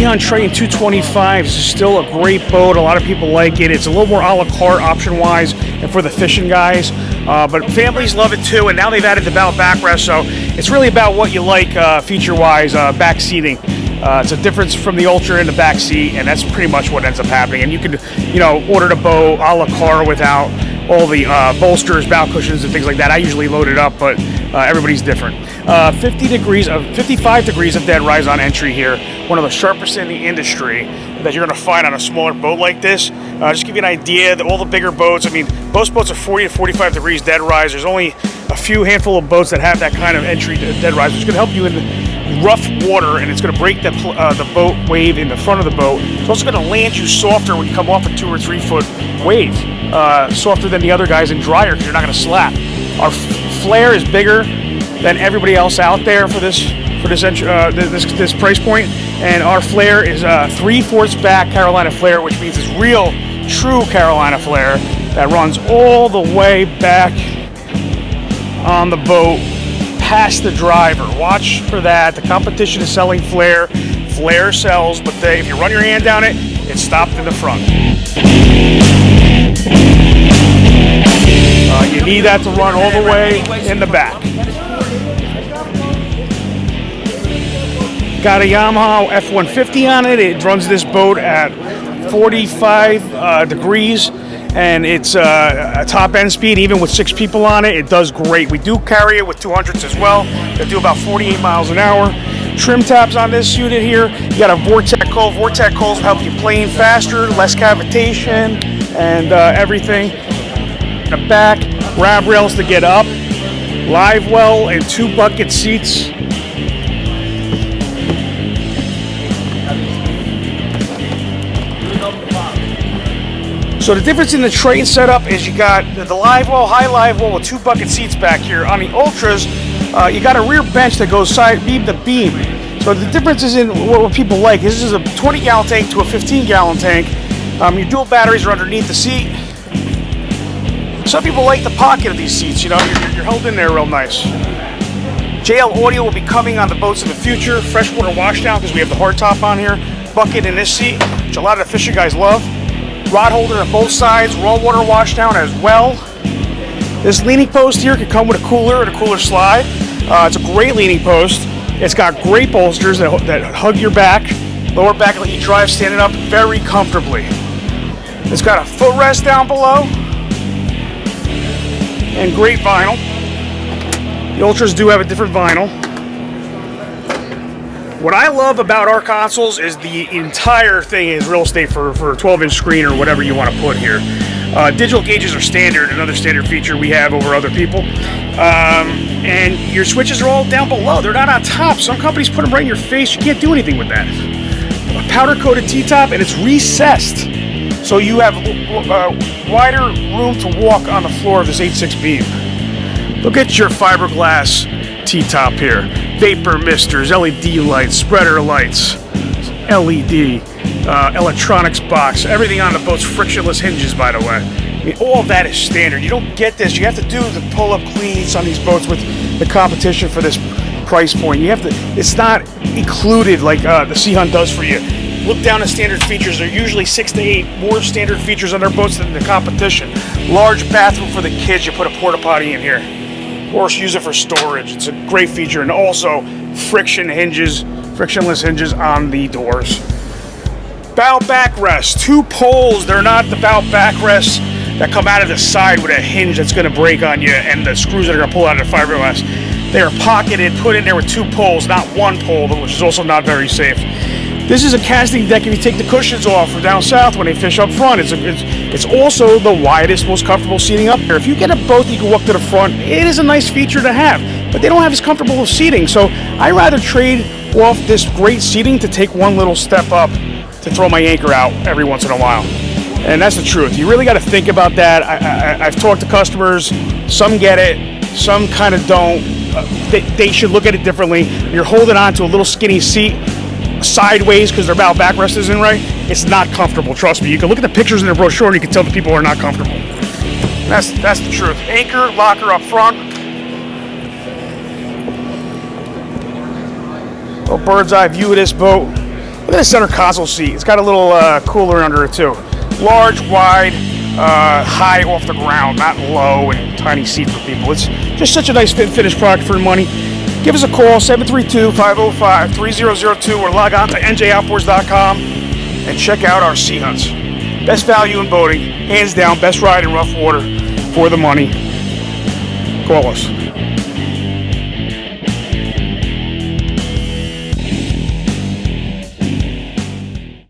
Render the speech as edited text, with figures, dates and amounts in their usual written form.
Sea Triton 225 is still a great boat. A lot of people like it. It's a little more a la carte option-wise and for the fishing guys. But families love it too, and now they've added the bow backrest, so it's really about what you like feature-wise, back seating. It's a difference from the Ultra in the back seat, and that's pretty much what ends up happening. And you can, order the boat a la carte without all the bolsters, bow cushions, and things like that. I usually load it up, but everybody's different. 55 degrees of deadrise on entry here. One of the sharpest in the industry that you're going to find on a smaller boat like this. Just to give you an idea, that all the bigger boats, most boats are 40 to 45 degrees deadrise. There's only a few handful of boats that have that kind of entry to deadrise, which is going to help you in rough water, and it's going to break the boat wave in the front of the boat. It's also going to land you softer when you come off a 2 or 3 foot wave, softer than the other guys and drier because you're not going to slap. Our flare is bigger than everybody else out there for this price point, and our flare is 3/4 back Carolina flare, which means it's real, true Carolina flare that runs all the way back on the boat past the driver. Watch for that. The competition is selling flare. Flare sells, but if you run your hand down it, it's stopped in the front. You need that to run all the way in the back. Got a Yamaha F-150 on it. It runs this boat at 45 degrees, and it's a top end speed. Even with 6 people on it, it does great. We do carry it with 200s as well. They do about 48 miles an hour. Trim tabs on this unit here. You got a Vortec cowl. Vortec coals help you plane faster, less cavitation, and everything. In the back, grab rails to get up, live well, and 2 bucket seats. So the difference in the Triton setup is you got the live well, high live well with 2 bucket seats back here. On the Ultras, you got a rear bench that goes side beam to beam. So the difference is in what people like. This is a 20-gallon tank to a 15-gallon tank. Your dual batteries are underneath the seat. Some people like the pocket of these seats. You're held in there real nice. JL audio will be coming on the boats in the future. Freshwater washdown because we have the hardtop on here. Bucket in this seat, which a lot of the fishing guys love. Rod holder on both sides, raw water washdown as well. This leaning post here could come with a cooler and a cooler slide. It's a great leaning post. It's got great bolsters that hug your back, lower back, and let you drive standing up very comfortably. It's got a footrest down below and great vinyl. The Ultras do have a different vinyl. What I love about our consoles is the entire thing is real estate for a 12-inch screen or whatever you want to put here. Digital gauges are standard, another standard feature we have over other people. And your switches are all down below. They're not on top. Some companies put them right in your face. You can't do anything with that. A powder-coated T-top, and it's recessed. So you have wider room to walk on the floor of this 8.6 beam. Look at your fiberglass T-top here. Vapor misters, LED lights, spreader lights, LED, electronics box, everything on the boat's frictionless hinges, by the way. All of that is standard. You don't get this. You have to do the pull-up cleats on these boats with the competition for this price point. It's not included like the Sea Hunt does for you. Look down at standard features. There are usually 6 to 8 more standard features on their boats than the competition. Large bathroom for the kids. You put a porta potty in here. Or use it for storage. It's a great feature, and also frictionless hinges on the doors. Bow backrest, 2 poles. They're not the bow backrests that come out of the side with a hinge that's going to break on you and the screws that are going to pull out of the fiberglass. They are pocketed, put in there with 2 poles, not 1 pole, which is also not very safe. This is a casting deck if you take the cushions off for down south when they fish up front. It's also the widest, most comfortable seating up there. If you get a boat that you can walk to the front, it is a nice feature to have, but they don't have as comfortable of seating. So I rather trade off this great seating to take one little step up to throw my anchor out every once in a while. And that's the truth. You really got to think about that. I've talked to customers. Some get it, some kind of don't. They should look at it differently. You're holding on to a little skinny seat sideways because their bow backrest isn't right. It's not comfortable, trust me. You can look at the pictures in the brochure and you can tell the people are not comfortable. That's the truth. Anchor, locker up front. A bird's eye view of this boat. Look at the center console seat. It's got a little cooler under it too. Large, wide, high off the ground, not low and tiny seat for people. It's just such a nice fit and finish product for money. Give us a call, 732-505-3002, or log on to njoutboards.com and check out our Sea Hunts. Best value in boating, hands down, best ride in rough water for the money. Call us.